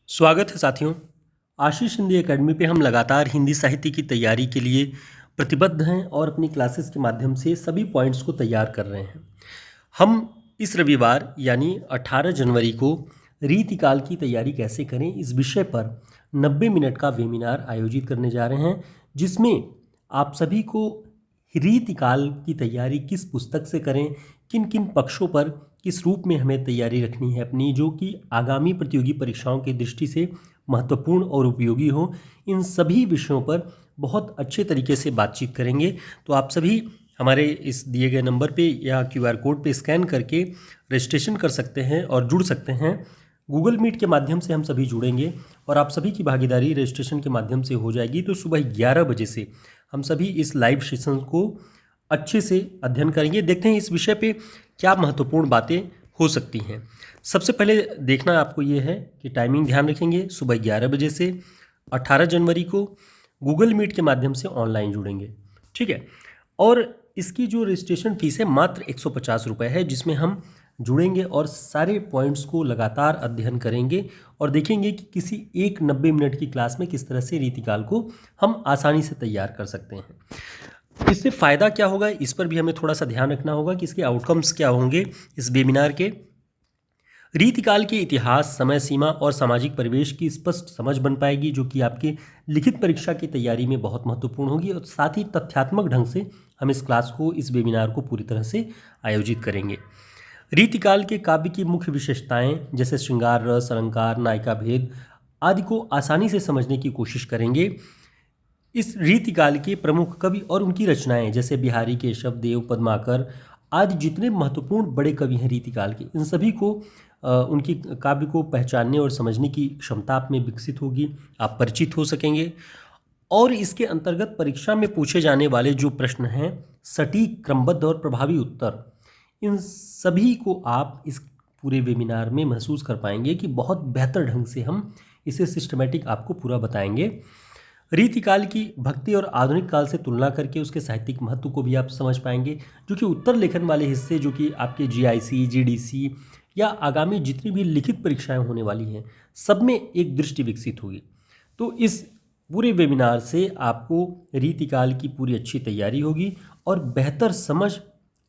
स्वागत है साथियों। आशीष हिंदी एकेडमी पे हम लगातार हिंदी साहित्य की तैयारी के लिए प्रतिबद्ध हैं और अपनी क्लासेस के माध्यम से सभी पॉइंट्स को तैयार कर रहे हैं। हम इस रविवार यानी 18 जनवरी को रीतिकाल की तैयारी कैसे करें इस विषय पर 90 मिनट का वेबिनार आयोजित करने जा रहे हैं, जिसमें आप सभी को रीतिकाल की तैयारी किस पुस्तक से करें, किन किन पक्षों पर किस रूप में हमें तैयारी रखनी है अपनी, जो कि आगामी प्रतियोगी परीक्षाओं की दृष्टि से महत्वपूर्ण और उपयोगी हो, इन सभी विषयों पर बहुत अच्छे तरीके से बातचीत करेंगे। तो आप सभी हमारे इस दिए गए नंबर पे या QR कोड पे स्कैन करके रजिस्ट्रेशन कर सकते हैं और जुड़ सकते हैं। गूगल मीट के माध्यम से हम सभी जुड़ेंगे और आप सभी की भागीदारी रजिस्ट्रेशन के माध्यम से हो जाएगी। तो सुबह 11 बजे से हम सभी इस लाइव सेशन को अच्छे से अध्ययन करेंगे। देखते हैं इस विषय पे क्या महत्वपूर्ण बातें हो सकती हैं। सबसे पहले देखना आपको ये है कि टाइमिंग ध्यान रखेंगे। सुबह 11 बजे से 18 जनवरी को गूगल मीट के माध्यम से ऑनलाइन जुड़ेंगे, ठीक है। और इसकी जो रजिस्ट्रेशन फीस है मात्र 150 रुपये है, जिसमें हम जुड़ेंगे और सारे पॉइंट्स को लगातार अध्ययन करेंगे और देखेंगे कि किसी एक 90 मिनट की क्लास में किस तरह से रीतिकाल को हम आसानी से तैयार कर सकते हैं। इससे फ़ायदा क्या होगा, इस पर भी हमें थोड़ा सा ध्यान रखना होगा कि इसके आउटकम्स क्या होंगे इस वेबिनार के। रीतिकाल के इतिहास, समय सीमा और सामाजिक परिवेश की स्पष्ट समझ बन पाएगी, जो कि आपकी लिखित परीक्षा की तैयारी में बहुत महत्वपूर्ण होगी। और साथ ही तथ्यात्मक ढंग से हम इस क्लास को, इस वेबिनार को पूरी तरह से आयोजित करेंगे। रीतिकाल के काव्य की मुख्य विशेषताएं जैसे श्रृंगार रस, अलंकार, नायिका भेद आदि को आसानी से समझने की कोशिश करेंगे। इस रीतिकाल के प्रमुख कवि और उनकी रचनाएं जैसे बिहारी, केशव देव, पद्माकर आदि जितने महत्वपूर्ण बड़े कवि हैं रीतिकाल के, इन सभी को उनकी काव्य को पहचानने और समझने की क्षमता आप में विकसित होगी, आप परिचित हो सकेंगे। और इसके अंतर्गत परीक्षा में पूछे जाने वाले जो प्रश्न हैं, सटीक, क्रमबद्ध और प्रभावी उत्तर, इन सभी को आप इस पूरे वेबिनार में महसूस कर पाएंगे कि बहुत बेहतर ढंग से हम इसे सिस्टमेटिक आपको पूरा बताएंगे। रीतिकाल की भक्ति और आधुनिक काल से तुलना करके उसके साहित्यिक महत्व को भी आप समझ पाएंगे, जो कि उत्तर लेखन वाले हिस्से, जो कि आपके GIC, GDC या आगामी जितनी भी लिखित परीक्षाएं होने वाली हैं, सब में एक दृष्टि विकसित होगी। तो इस पूरे वेबिनार से आपको रीतिकाल की पूरी अच्छी तैयारी होगी और बेहतर समझ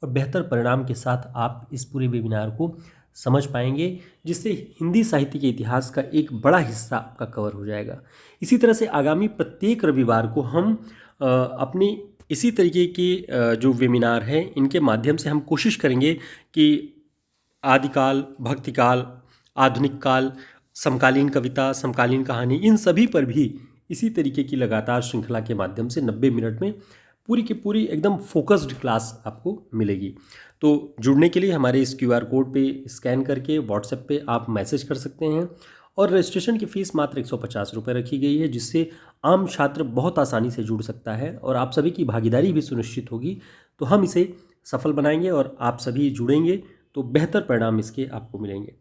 और बेहतर परिणाम के साथ आप इस पूरे वेबिनार को समझ पाएंगे, जिससे हिंदी साहित्य के इतिहास का एक बड़ा हिस्सा आपका कवर हो जाएगा। इसी तरह से आगामी प्रत्येक रविवार को हम अपनी इसी तरीके के जो वेबिनार हैं, इनके माध्यम से हम कोशिश करेंगे कि आदिकाल, भक्तिकाल, आधुनिक काल, समकालीन कविता, समकालीन कहानी, इन सभी पर भी इसी तरीके की लगातार श्रृंखला के माध्यम से 90 मिनट में पूरी की पूरी एकदम फोकस्ड क्लास आपको मिलेगी। तो जुड़ने के लिए हमारे इस QR कोड पे स्कैन करके व्हाट्सएप पे आप मैसेज कर सकते हैं। और रजिस्ट्रेशन की फ़ीस मात्र 150 रुपये रखी गई है, जिससे आम छात्र बहुत आसानी से जुड़ सकता है और आप सभी की भागीदारी भी सुनिश्चित होगी। तो हम इसे सफल बनाएंगे और आप सभी जुड़ेंगे तो बेहतर परिणाम इसके आपको मिलेंगे।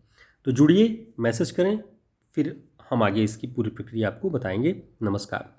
तो जुड़िए, मैसेज करें, फिर हम आगे इसकी पूरी प्रक्रिया आपको बताएंगे। नमस्कार।